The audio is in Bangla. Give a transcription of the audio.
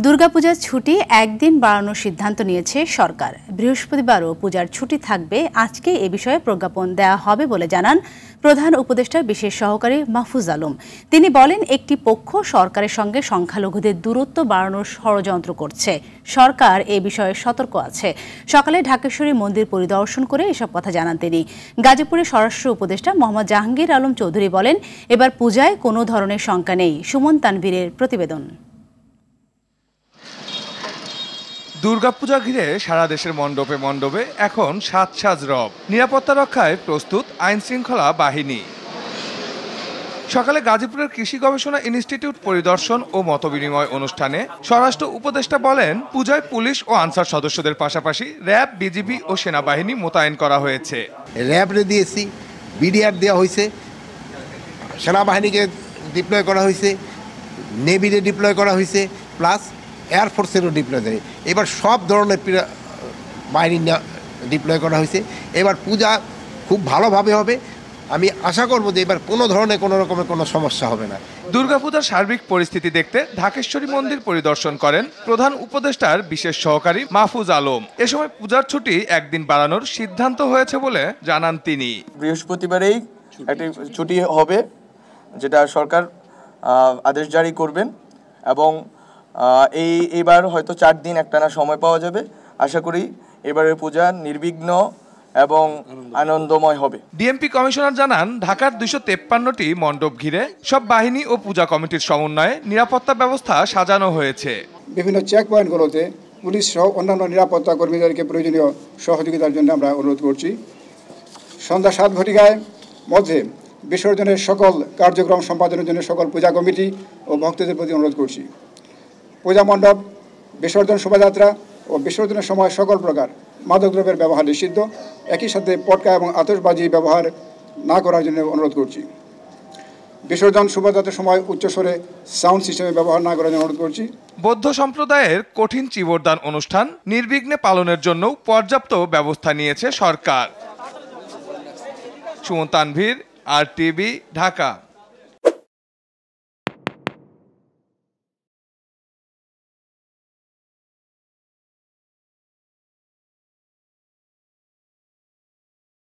দুর্গাপূজার ছুটি একদিন বাড়ানোর সিদ্ধান্ত নিয়েছে সরকার। বৃহস্পতিবারও পূজার ছুটি থাকবে। আজকে এ বিষয়ে প্রজ্ঞাপন দেওয়া হবে বলে জানান প্রধান উপদেষ্টার বিশেষ সহকারী মাহফুজ আলম। তিনি বলেন, একটি পক্ষ সরকারের সঙ্গে সংখ্যালঘুদের দূরত্ব বাড়ানোর ষড়যন্ত্র করছে। সরকার এ বিষয়ে সতর্ক আছে। সকালে ঢাকেশ্বরী মন্দির পরিদর্শন করে এসব কথা জানান তিনি। গাজীপুরের স্বরাষ্ট্র উপদেষ্টা মোহাম্মদ জাহাঙ্গীর আলম চৌধুরী বলেন, এবার পূজায় কোনো ধরনের শঙ্কা নেই। সুমন তানভীরের প্রতিবেদন। দুর্গাপূজা ঘিরে সারা দেশের মণ্ডপে মণ্ডপে এখন সাজ রব। নিরাপত্তা রক্ষায় প্রস্তুত আইন শৃঙ্খলা বাহিনী। সকালে গাজীপুরের কৃষি গবেষণা ইনস্টিটিউট পরিদর্শন ও মতবিনিময় অনুষ্ঠানে স্বরাষ্ট্র উপদেষ্টা বলেন, পূজায় পুলিশ ও আনসার সদস্যদের পাশাপাশি র্যাব, বিজিবি ও সেনাবাহিনী মোতায়েন করা হয়েছে। র্যাবরে দিয়েছি, বিডিআর দেওয়া হয়েছে, সেনাবাহিনীকে ডিপ্লয় করা হয়েছে, নেভিরে ডিপ্লয় করা হয়েছে, প্লাস এয়ারফোর্সেরও ডিপ্লয় দেয়। এবার সব ধরনের বাহিনী ডিপ্লয় করা হয়েছে। এবার পূজা খুব ভালোভাবে হবে। আমি আশা করব যে এবার কোনো ধরনের কোনো রকমের কোনো সমস্যা হবে না। দুর্গাপূজার সার্বিক পরিস্থিতি দেখতে ঢাকেশ্বরী মন্দির পরিদর্শন করেন প্রধান উপদেষ্টার বিশেষ সহকারী মাহফুজ আলম। এ সময় পূজার ছুটি একদিন বাড়ানোর সিদ্ধান্ত হয়েছে বলে জানান তিনি। বৃহস্পতিবারেই একটি ছুটি হবে, যেটা সরকার আদেশ জারি করবেন, এবং এইবার হয়তো 4 দিন একটানা সময় পাওয়া যাবে। আশা করি এবারের পূজা নির্বিঘ্ন এবং আনন্দময় হবে। ডিএমপি কমিশনার জানান, ঢাকার 253টি মণ্ডপ ঘিরে সব বাহিনী ও পূজা কমিটির সমন্বয়ে নিরাপত্তা ব্যবস্থা সাজানো হয়েছে। বিভিন্ন চেক পয়েন্টগুলোতে পুলিশ সহ অন্যান্য নিরাপত্তা কর্মীদেরকে প্রয়োজনীয় সহযোগিতার জন্য আমরা অনুরোধ করছি। সন্ধ্যা 7 ঘটিকায় মধ্যে বিসর্জনের সকল কার্যক্রম সম্পাদনের জন্য সকল পূজা কমিটি ও ভক্তদের প্রতি অনুরোধ করছি। পূজা মণ্ডপ, বিসর্জন শোভাযাত্রা ও বিসর্জনের সময় সকল প্রকার মাদকদ্রব্যের ব্যবহার নিষিদ্ধ। একই সাথে পটকা এবং আতশবাজি ব্যবহার না করার জন্য অনুরোধ করছি। বিসর্জন শোভাযাত্রার সময় উচ্চস্বরে সাউন্ড সিস্টেমে ব্যবহার না করার জন্য অনুরোধ করছি। বৌদ্ধ সম্প্রদায়ের কঠিন চিবরদান অনুষ্ঠান নির্বিঘ্নে পালনের জন্য পর্যাপ্ত ব্যবস্থা নিয়েছে সরকার। সুমন তানভীর, RTV, ঢাকা।